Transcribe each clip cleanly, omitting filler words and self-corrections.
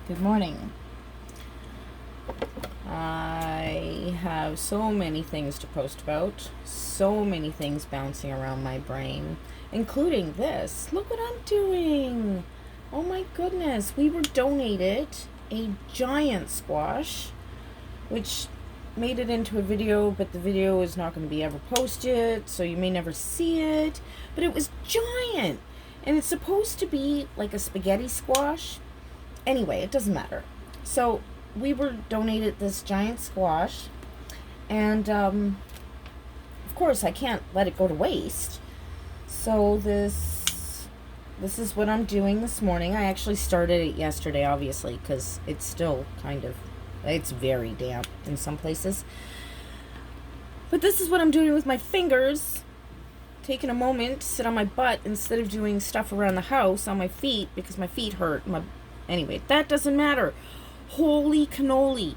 Good morning. I have so many things to post about, so many things bouncing around my brain, including this. Look what I'm doing. Oh my goodness. We were donated a giant squash, which made it into a video, but the video is not going to be ever posted, so you may never see it. But it was giant, and it's supposed to be like a spaghetti squash. Anyway, it doesn't matter. So we were donated this giant squash, and of course I can't let it go to waste. So this is what I'm doing this morning. I actually started it yesterday, obviously, because it's still it's very damp in some places. But this is what I'm doing with my fingers. Taking a moment to sit on my butt instead of doing stuff around the house on my feet because my feet hurt. Anyway, that doesn't matter. Holy cannoli.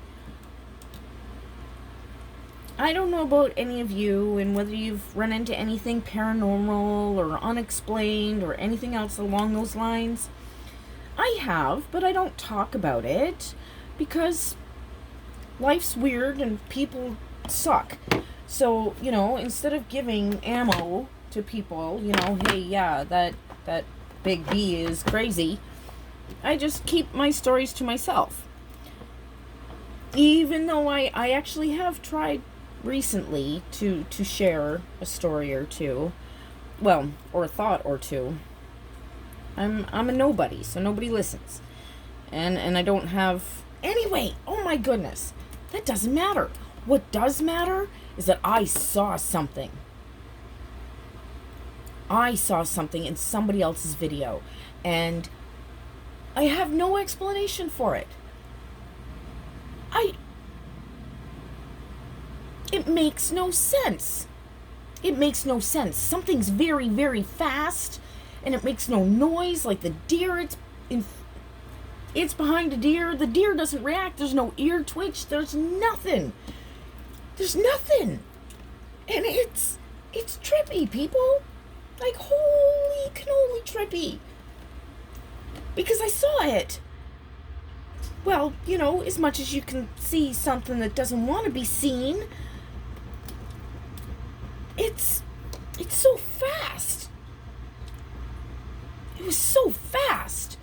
I don't know about any of you and whether you've run into anything paranormal or unexplained or anything else along those lines. I have, but I don't talk about it because life's weird and people suck. So, instead of giving ammo to people, hey, yeah, that big B is crazy, I just keep my stories to myself. Even though I actually have tried recently to share a story or two, or a thought or two. I'm a nobody, so nobody listens. And I don't have... Anyway, oh my goodness, that doesn't matter. What does matter is that I saw something. I saw something in somebody else's video, and I have no explanation for it. It makes no sense. It makes no sense. Something's very, very fast, and it makes no noise, like the deer, it's behind a deer. The deer doesn't react. There's no ear twitch. There's nothing. There's nothing. And it's trippy, people. Like, holy cannoli trippy. Because I saw it. Well, as much as you can see something that doesn't want to be seen, it's so fast. It was so fast.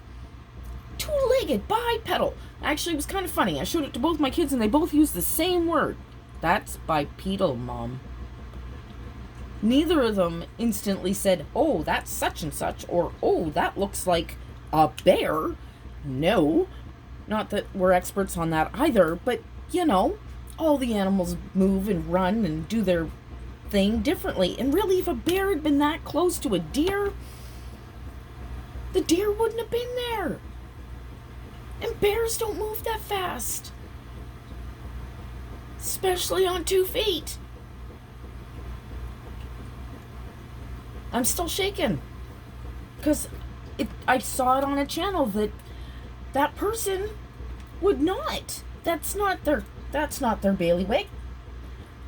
Two-legged bipedal. Actually, it was kind of funny. I showed it to both my kids, and they both used the same word. That's bipedal, Mom. Neither of them instantly said, oh, that's such and such, or, oh, that looks like a bear. No. Not that we're experts on that either, but, all the animals move and run and do their thing differently. And really, if a bear had been that close to a deer, the deer wouldn't have been there. And bears don't move that fast. Especially on 2 feet. I'm still shaking. Because I saw it on a channel that person would not. That's not their bailiwick.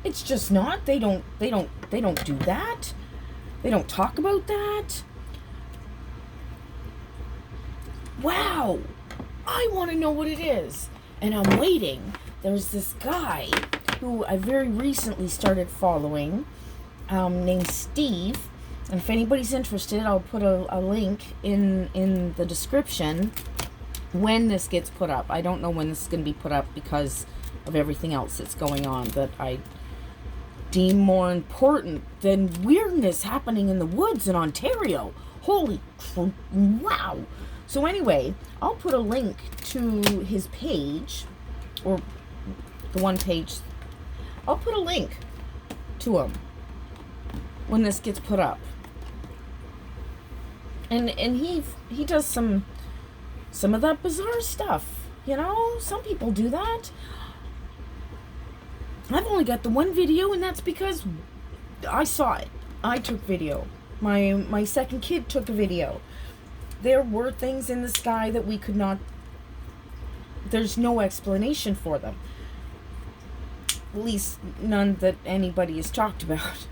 It's just not. They don't do that. They don't talk about that. Wow. I want to know what it is. And I'm waiting. There's this guy who I very recently started following, named Steve. And if anybody's interested, I'll put a link in the description when this gets put up. I don't know when this is going to be put up because of everything else that's going on that I deem more important than weirdness happening in the woods in Ontario. Holy wow. So anyway, I'll put a link to his page, or the one page. I'll put a link to him when this gets put up. And he does some of that bizarre stuff. Some people do that. I've only got the one video, and that's because I saw it. I took video. My second kid took a video. There were things in the sky that we could not... There's no explanation for them. At least none that anybody has talked about.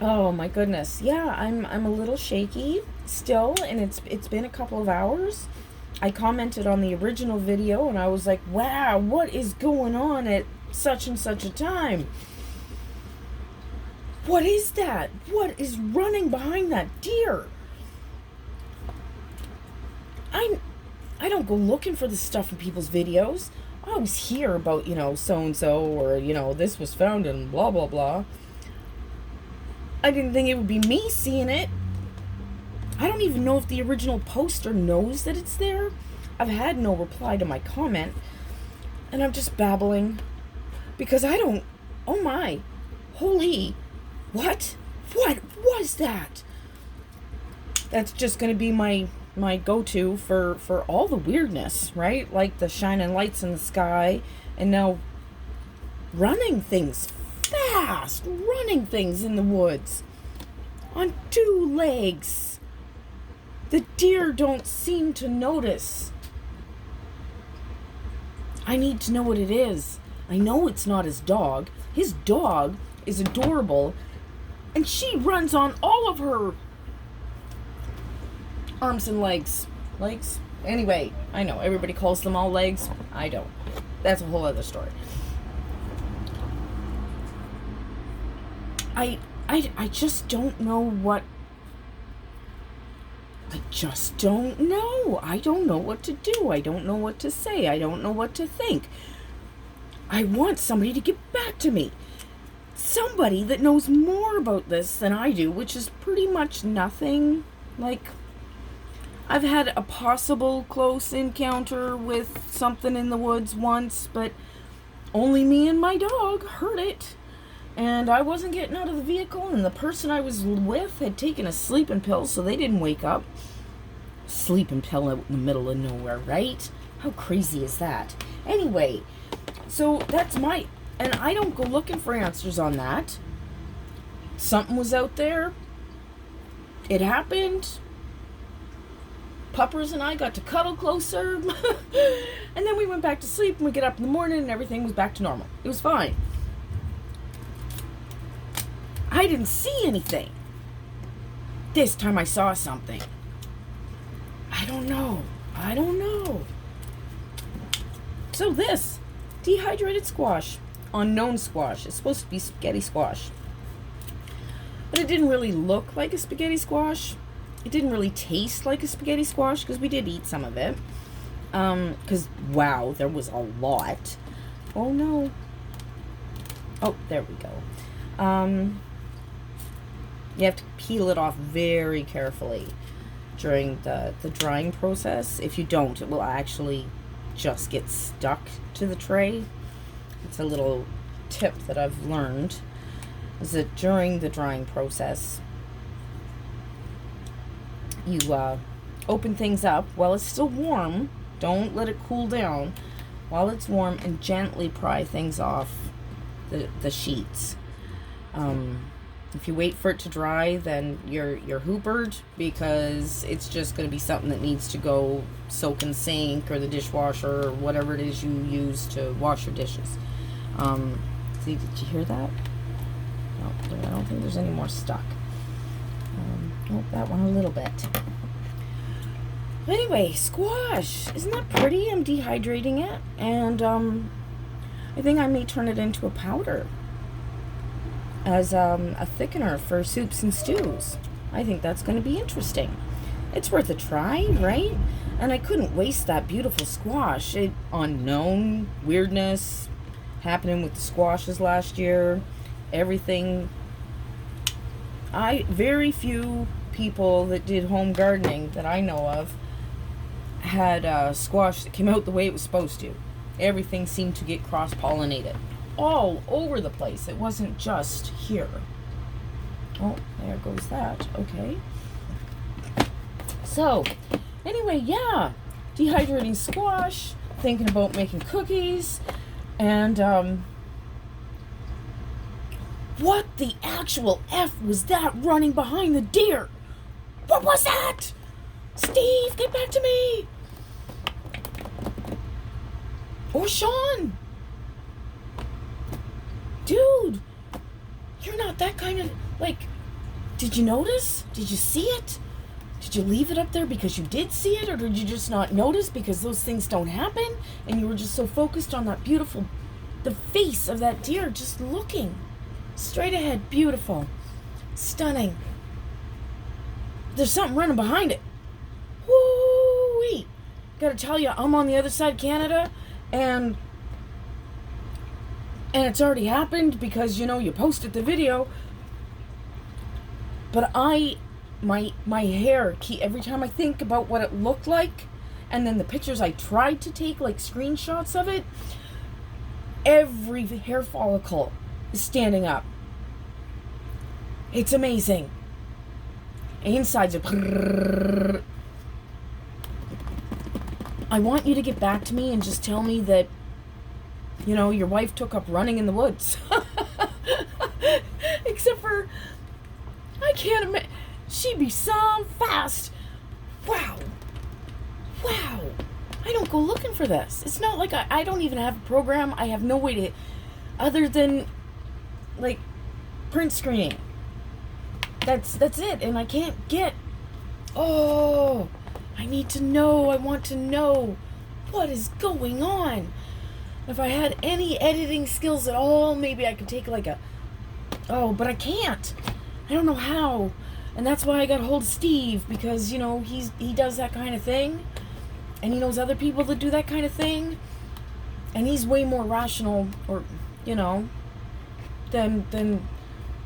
Oh my goodness. Yeah, I'm a little shaky still, and it's been a couple of hours. I commented on the original video and I was like, "Wow, what is going on at such and such a time? What is that? What is running behind that deer?" I I don't go looking for this stuff in people's videos. I always hear about, so and so, or, this was found in blah blah blah. I didn't think it would be me seeing it. I don't even know if the original poster knows that it's there. I've had no reply to my comment, and I'm just babbling because I don't. Oh my, holy, what was that? That's just going to be my go-to for all the weirdness, right? Like the shining lights in the sky, and now running things fast, running things in the woods on two legs. The deer don't seem to notice. I need to know what it is. I know it's not his dog. His dog is adorable, and she runs on all of her arms and legs. Legs? Anyway, I know everybody calls them all legs. I don't. That's a whole other story. I just don't know what. I just don't know. I don't know what to do. I don't know what to say. I don't know what to think. I want somebody to get back to me. Somebody that knows more about this than I do, which is pretty much nothing. Like, I've had a possible close encounter with something in the woods once, but only me and my dog heard it. And I wasn't getting out of the vehicle, and the person I was with had taken a sleeping pill, so they didn't wake up. Sleeping pill out in the middle of nowhere, right? How crazy is that? Anyway, so that's and I don't go looking for answers on that. Something was out there. It happened. Puppers and I got to cuddle closer. And then we went back to sleep, and we get up in the morning, and everything was back to normal. It was fine. I didn't see anything. This time I saw something. I don't know. So this, dehydrated squash, unknown squash. It's supposed to be spaghetti squash. But it didn't really look like a spaghetti squash. It didn't really taste like a spaghetti squash because we did eat some of it. Because, wow, there was a lot. Oh, no. Oh, there we go. You have to peel it off very carefully during the drying process. If you don't, it will actually just get stuck to the tray. It's a little tip that I've learned, is that during the drying process, you open things up while it's still warm. Don't let it cool down. While it's warm, and gently pry things off the sheets. If you wait for it to dry, then you're hoopered, because it's just going to be something that needs to go soak in the sink or the dishwasher or whatever it is you use to wash your dishes. See, did you hear that? No, I don't think there's any more stuck. Oh, that one a little bit. Anyway, squash. Isn't that pretty? I'm dehydrating it, and I think I may turn it into a powder as a thickener for soups and stews. I think that's going to be interesting. It's worth a try, right? And I couldn't waste that beautiful squash. Unknown weirdness happening with the squashes last year. Everything. Very few people that did home gardening that I know of had squash that came out the way it was supposed to. Everything seemed to get cross-pollinated all over the place. It wasn't just here. Oh, there goes that. Okay. So, anyway, yeah. Dehydrating squash, thinking about making cookies, and what the actual F was that running behind the deer? What was that? Steve, get back to me. Or Sean. Dude, you're not that kind of, Did you notice? Did you see it? Did you leave it up there because you did see it, or did you just not notice because those things don't happen and you were just so focused on that beautiful, the face of that deer just looking straight ahead, beautiful, stunning. There's something running behind it. Woo-wee. Gotta tell you, I'm on the other side of Canada, and it's already happened because, you posted the video. But my hair, every time I think about what it looked like, and then the pictures I tried to take, like screenshots of it, every hair follicle is standing up. It's amazing. Insides are... I want you to get back to me and just tell me that, your wife took up running in the woods. Except for, I can't imagine. She'd be so fast. Wow. I don't go looking for this. It's not like I don't even have a program. I have no way to, other than, like, print screening. That's it. And I can't get, I need to know. I want to know what is going on. If I had any editing skills at all, maybe I could take but I can't. I don't know how. And that's why I got a hold of Steve, because, he does that kind of thing. And he knows other people that do that kind of thing. And he's way more rational, or, than the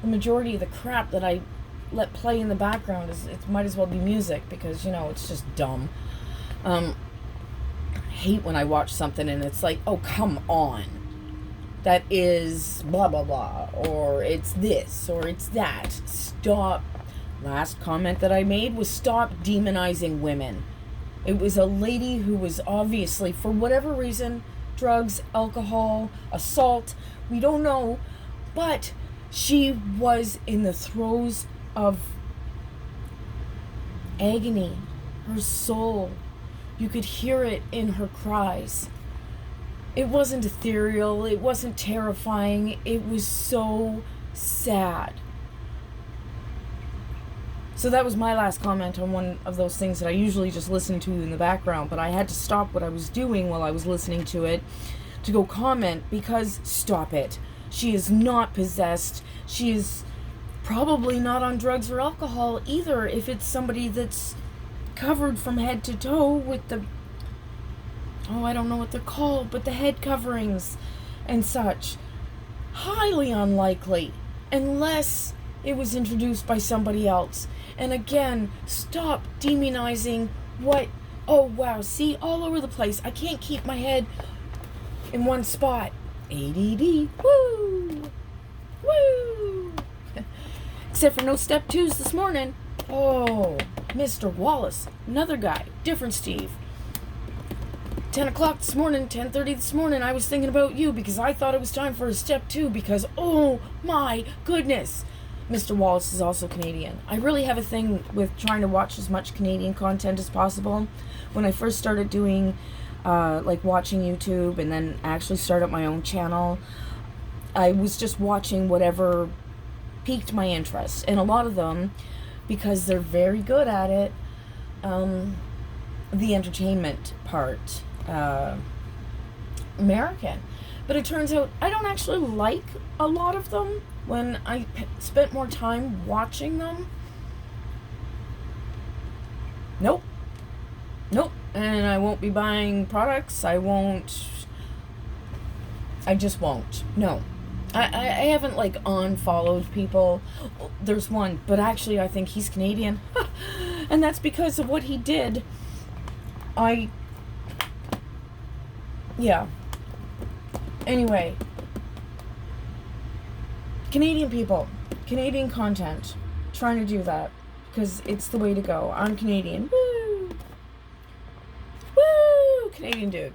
majority of the crap that I let play in the background. It might as well be music, because, it's just dumb. I hate when I watch something and it's like, oh, come on. That is blah, blah, blah. Or it's this, or it's that. Stop. Last comment that I made was stop demonizing women. It was a lady who was obviously, for whatever reason, drugs, alcohol, assault, we don't know, but she was in the throes of agony. Her soul, you could hear it in her cries. It wasn't ethereal, it wasn't terrifying, it was so sad. So that was my last comment on one of those things that I usually just listen to in the background, but I had to stop what I was doing while I was listening to it to go comment, because stop it. She is not possessed. She is probably not on drugs or alcohol either, if it's somebody that's covered from head to toe with the, I don't know what they're called, but the head coverings and such. Highly unlikely, unless it was introduced by somebody else. And again, stop demonizing what, oh wow, see, all over the place. I can't keep my head in one spot. ADD, woo, woo. Except for no step twos this morning. Oh, Mr. Wallace, another guy, different Steve. 10 o'clock this morning, 10:30 this morning, I was thinking about you because I thought it was time for a step two, because, oh my goodness. Mr. Wallace is also Canadian. I really have a thing with trying to watch as much Canadian content as possible. When I first started doing, watching YouTube, and then actually started my own channel, I was just watching whatever piqued my interest. And a lot of them, because they're very good at it, the entertainment part, American. But it turns out I don't actually like a lot of them. When I spent more time watching them, nope. And I won't be buying products. I just won't. No. I haven't, unfollowed people. There's one, but actually I think he's Canadian. And that's because of what he did. Yeah. Anyway. Canadian people, Canadian content, trying to do that, because it's the way to go. I'm Canadian. Woo! Woo! Canadian dude.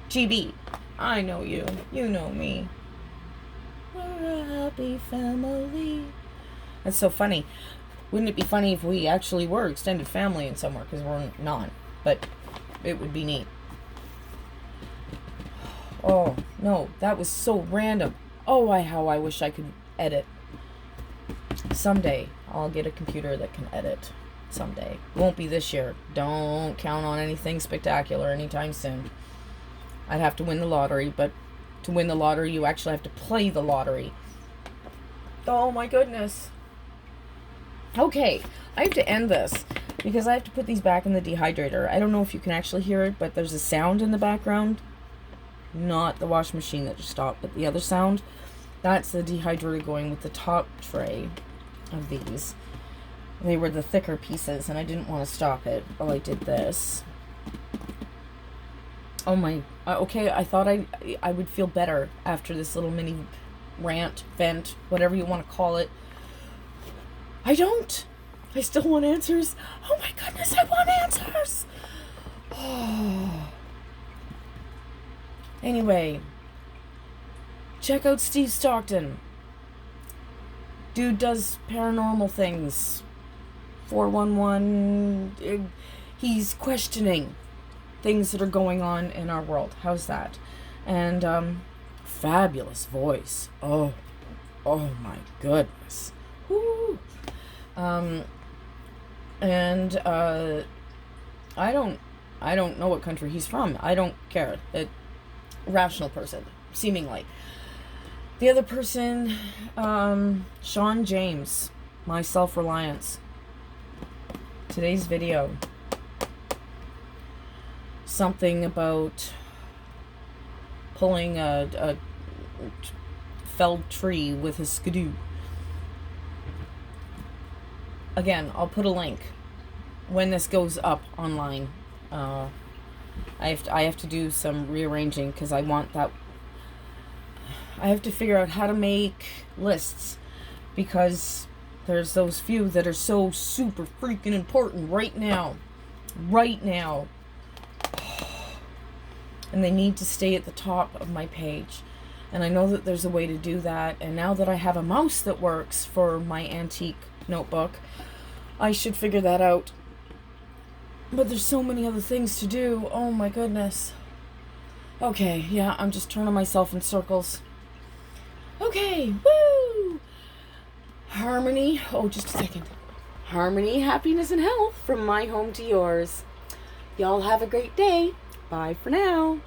GB, I know you. You know me. We're a happy family. That's so funny. Wouldn't it be funny if we actually were extended family in somewhere, because we're not, but it would be neat. Oh, no, that was so random. Oh, how I wish I could edit. Someday I'll get a computer that can edit. Someday. Won't be this year. Don't count on anything spectacular anytime soon. I'd have to win the lottery, but to win the lottery, you actually have to play the lottery. Oh my goodness. Okay, I have to end this because I have to put these back in the dehydrator. I don't know if you can actually hear it, but there's a sound in the background. Not the washing machine that just stopped, but the other sound. That's the dehydrator going with the top tray of these. They were the thicker pieces, and I didn't want to stop it. Well, I did this. Oh my, okay, I thought I would feel better after this little mini rant, vent, whatever you want to call it. I don't. I still want answers. Oh my goodness, I want answers. Oh. Anyway, check out Steve Stockton. Dude does paranormal things. 411. He's questioning things that are going on in our world. How's that? And fabulous voice. Oh my goodness. Woo. And I don't know what country he's from. I don't care. Rational person, seemingly. The other person, Shawn James, my Self Reliance. Today's video. Something about pulling a felled tree with a skidoo. Again, I'll put a link when this goes up online. I have to do some rearranging because I want that. I have to figure out how to make lists because there's those few that are so super freaking important right now. Right now. And they need to stay at the top of my page. And I know that there's a way to do that. And now that I have a mouse that works for my antique notebook, I should figure that out. But there's so many other things to do. Oh my goodness. Okay, yeah, I'm just turning myself in circles. Okay, woo! Harmony. Oh, just a second. Harmony, happiness, and health from my home to yours. Y'all have a great day. Bye for now.